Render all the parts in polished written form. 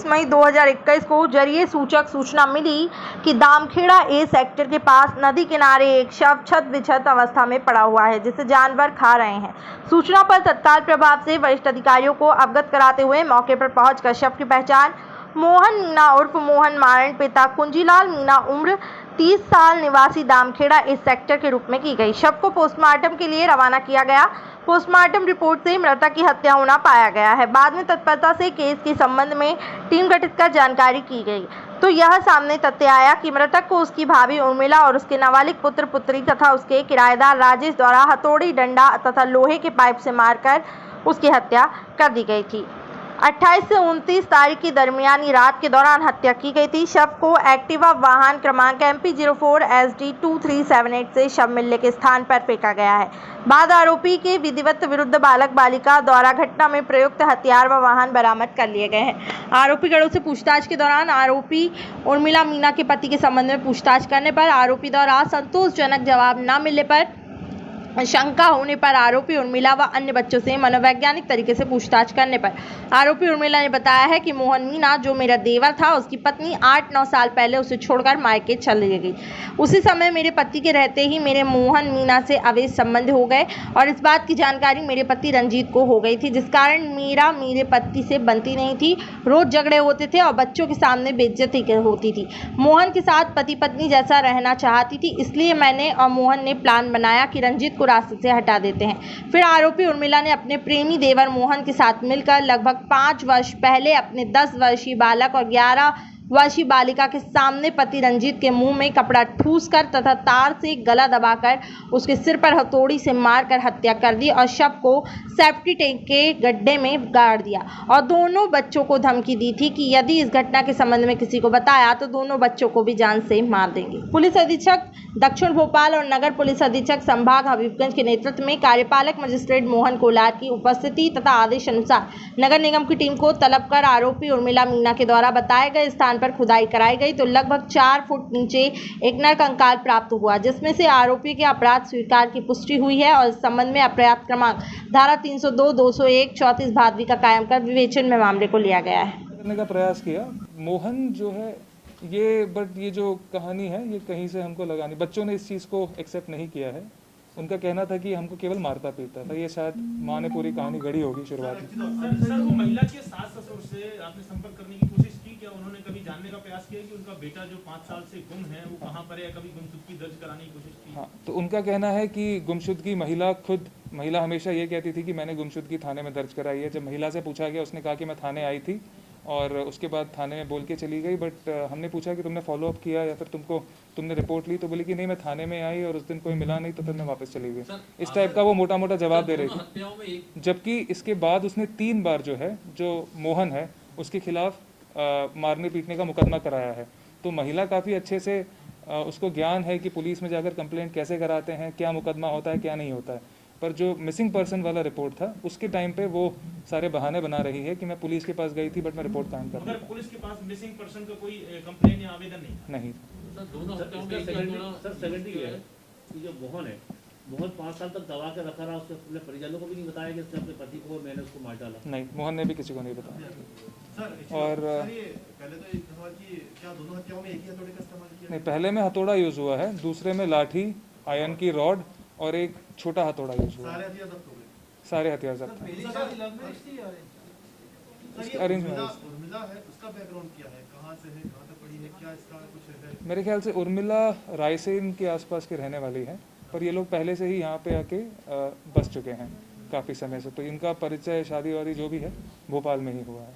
मई 2021 को जरिए सूचक सूचना मिली कि दामखेड़ा ए सेक्टर के पास नदी किनारे एक शव छत बिछत अवस्था में पड़ा हुआ है, जिसे जानवर खा रहे हैं। सूचना पर तत्काल प्रभाव से वरिष्ठ अधिकारियों को अवगत कराते हुए मौके पर पहुंचकर शव की पहचान मोहन मीणा उर्फ मोहन मारण, पिता कुंजीलाल मीणा, उम्र 30 साल, निवासी दामखेड़ा इस सेक्टर के रूप में की गई। शव को पोस्टमार्टम के लिए रवाना किया गया। पोस्टमार्टम रिपोर्ट से मृतक की हत्या होना पाया गया है। बाद में तत्परता से केस के संबंध में टीम गठित कर जानकारी की गई तो यह सामने तथ्य आया कि मृतक को उसकी भाभी उर्मिला और उसके नाबालिग पुत्र पुत्री तथा उसके किराएदार राजेश द्वारा हथौड़ी, डंडा तथा लोहे के पाइप से मारकर उसकी हत्या कर दी गई थी। 28 से 29 तारीख की दरमियानी रात के दौरान हत्या की गई थी। शव को एक्टिवा वाहन क्रमांक MP04 SD 2378 से शव मिलने के स्थान पर फेंका गया है। बाद आरोपी के विधिवत विरुद्ध बालक बालिका द्वारा घटना में प्रयुक्त हथियार व वाहन बरामद कर लिए गए हैं। आरोपी गढ़ों से पूछताछ के दौरान आरोपी उर्मिला मीणा के पति के संबंध में पूछताछ करने पर आरोपी द्वारा संतोषजनक जवाब न मिलने पर शंका होने पर आरोपी उर्मिला व अन्य बच्चों से मनोवैज्ञानिक तरीके से पूछताछ करने पर आरोपी उर्मिला ने बताया है कि मोहन मीणा, जो मेरा देवर था, उसकी पत्नी 8-9 साल पहले उसे छोड़कर मायके चली गई। उसी समय मेरे पति के रहते ही मेरे मोहन मीणा से अवैध संबंध हो गए और इस बात की जानकारी मेरे पति रंजीत को हो गई थी, जिस कारण मेरा मेरे पति से बनती नहीं थी। रोज झगड़े होते थे और बच्चों के सामने बेइज्जती होती थी। मोहन के साथ पति पत्नी जैसा रहना चाहती थी, इसलिए मैंने और मोहन ने प्लान बनाया कि रंजीत को रास्ते से हटा देते हैं। फिर आरोपी उर्मिला ने अपने प्रेमी देवर मोहन के साथ मिलकर लगभग 5 वर्ष पहले अपने 10 वर्षीय बालक और 11 वर्षीय बालिका के सामने पति रंजीत के मुंह में कपड़ा ठूसकर तथा तार से गला दबाकर उसके सिर पर हथौड़ी से मारकर हत्या कर दी और शव को सेफ्टी टैंक के गड्ढे में गाड़ दिया और दोनों बच्चों को धमकी दी थी कि यदि इस घटना के संबंध में किसी को बताया तो दोनों बच्चों को भी जान से मार देंगे। पुलिस अधीक्षक दक्षिण भोपाल और नगर पुलिस अधीक्षक संभाग हबीबगंज के नेतृत्व में कार्यपालक मजिस्ट्रेट मोहन कोलार की उपस्थिति तथा आदेश अनुसार नगर निगम की टीम को तलब कर आरोपी उर्मिला मीणा के द्वारा बताए गए स्थान पर खुदाई कराई गई तो लगभग 4 फुट नीचे एक नर कंकाल प्राप्त हुआ, जिसमें से आरोपी के अपराध स्वीकार की पुष्टि हुई है और इस संबंध में अपराध क्रमांक धारा 302, 201, 34 भादवी का कायम कर विवेचन में मामले को लिया गया है। करने का प्रयास किया। मोहन जो है ये जो कहानी है ये कहीं से हमको लगानी, बच्चों ने इस चीज़ को एक्सेप्ट नहीं किया है। उनका कहना था कि हमको केवल मारता पीटता था। ये शायद माँ ने पूरी कहानी गढ़ी होगी शुरुआत में। सर वो महिला के सास ससुर से आपने संपर्क करने की कोशिश की क्या? उन्होंने कभी जानने का प्रयास किया कि उनका बेटा जो 5 साल से गुम है वो कहाँ पर है? कभी गुमशुदगी दर्ज कराने की कोशिश की? हाँ, तो उनका कहना है कि गुमशुदगी महिला हमेशा ये कहती थी कि मैंने गुमशुदगी थाने में दर्ज कराई है। जब महिला से पूछा गया उसने कहा कि मैं थाने आई थी और उसके बाद थाने में बोल के चली गई। बट हमने पूछा कि तुमने फॉलोअप किया या फिर तुमने रिपोर्ट ली, तो बोली कि नहीं मैं थाने में आई और उस दिन कोई मिला नहीं तो फिर मैं वापस चली गई। इस टाइप का वो मोटा मोटा जवाब दे रही थी। जबकि इसके बाद उसने 3 बार जो मोहन है उसके खिलाफ मारने पीटने का मुकदमा कराया है। तो महिला काफ़ी अच्छे से उसको ज्ञान है कि पुलिस में जाकर कंप्लेंट कैसे कराते हैं, क्या मुकदमा होता है क्या नहीं होता है। पर जो मिसिंग पर्सन वाला रिपोर्ट था उसके टाइम पे वो सारे बहाने बना रही है कि मैं पुलिस के पास गई थी बट मैं रिपोर्ट कायम कर रही हूं। पुलिस के पास मिसिंग पर्सन का कोई कंप्लेन या आवेदन नहीं? सर दोनों हत्याओं में सेकेंडरी है कि जो मोहन है, मोहन 5 साल तक दबा के रखा रहा, उसके अपने परिजनों को भी नहीं बताया कि उसने अपने पति को मैंने उसको मार डाला। नहीं, मोहन ने भी किसी को नहीं बताया। और पहले तो एक सवाल कि क्या दोनों हत्याओं में एक ही हथौड़े का इस्तेमाल किया? नहीं, पहले में हथौड़ा यूज हुआ है, दूसरे में लाठी, आयरन की रॉड और एक छोटा हथौड़ा यूज हुआ। सारे हथियार जब्त हो गए? सारे हथियार जब्त हैं। Arrange marriage. उर्मिला है, उसका बैकग्राउंड क्या है? कहाँ से है, कहाँ तक पढ़ी है, क्या इसका कुछ है? मेरे ख्याल से उर्मिला रायसेन के आसपास के रहने वाली है, पर ये लोग पहले से ही यहाँ पे आके बस चुके हैं काफ़ी समय से। तो इनका परिचय शादी वादी जो भी है भोपाल में ही हुआ है।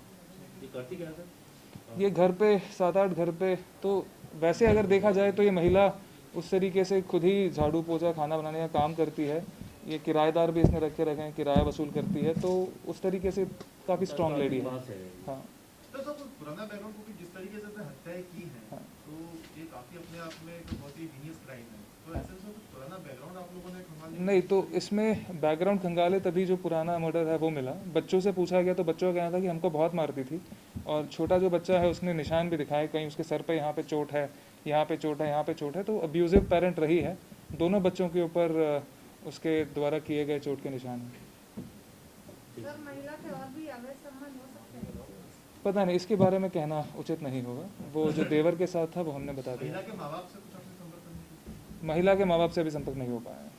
ये घर पे 7-8 घर पे, तो वैसे अगर देखा जाए तो ये महिला उस तरीके से खुद ही झाड़ू पोछा खाना बनाने का काम करती है। ये किराएदार भी इसने रखे हैं, किराया वसूल करती है, तो उस तरीके से काफ़ी स्ट्रॉन्ग लेडी है। हाँ, तो पुराना बैकग्राउंड को जिस तरीके से उसने हत्याएं की हैं, हाँ। तो ये काफी अपने आप में एक बहुत ही हीनियस क्राइम है। तो ऐसे में पुराना बैकग्राउंड आप लोगों ने खंगाल नहीं, तो इसमें बैकग्राउंड खंगाले तभी जो पुराना मर्डर है वो मिला। बच्चों से पूछा गया तो बच्चों का कहना था कि हमको बहुत मारती थी और छोटा जो बच्चा है उसने निशान भी दिखाए, कहीं उसके सर पे यहाँ पे चोट है, यहाँ पे चोट है, यहाँ पे चोट है। तो अब्यूजिव पेरेंट रही है। दोनों बच्चों के ऊपर उसके द्वारा किए गए चोट के निशान हैं। महिला के और भी अवैध संबंध हो सकते हैं? पता नहीं, इसके बारे में कहना उचित नहीं होगा। वो जो देवर के साथ था वो हमने बता दिया। महिला के माँ बाप से कुछ आपने संपर्क करने की? महिला के माँ बाप से अभी संपर्क नहीं हो पाया है।